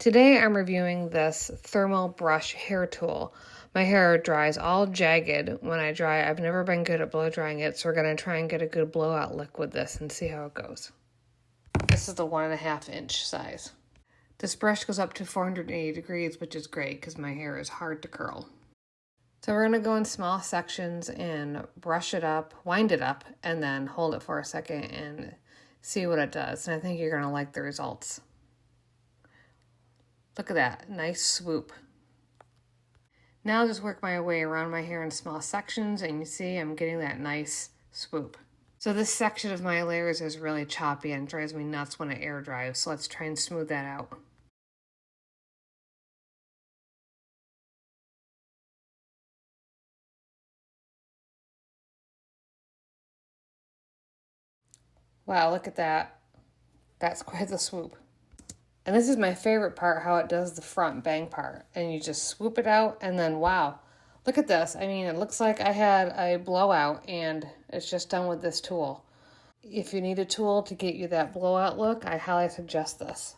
Today I'm reviewing this thermal brush hair tool. My hair dries all jagged when I dry. I've never been good at blow drying it, so we're going to try and get a good blowout look with this and see how it goes. This is the 1.5 inch size. This brush goes up to 480 degrees, which is great because my hair is hard to curl. So we're going to go in small sections and brush it up, wind it up, and then hold it for a second and see what it does. And I think you're going to like the results. Look at that, nice swoop. Now I'll just work my way around my hair in small sections, and you see I'm getting that nice swoop. So this section of my layers is really choppy and drives me nuts when it air dries, so let's try and smooth that out. Wow, look at that. That's quite the swoop. And this is my favorite part, how it does the front bang part. And you just swoop it out and then wow, look at this. I mean, it looks like I had a blowout and it's just done with this tool. If you need a tool to get you that blowout look, I highly suggest this.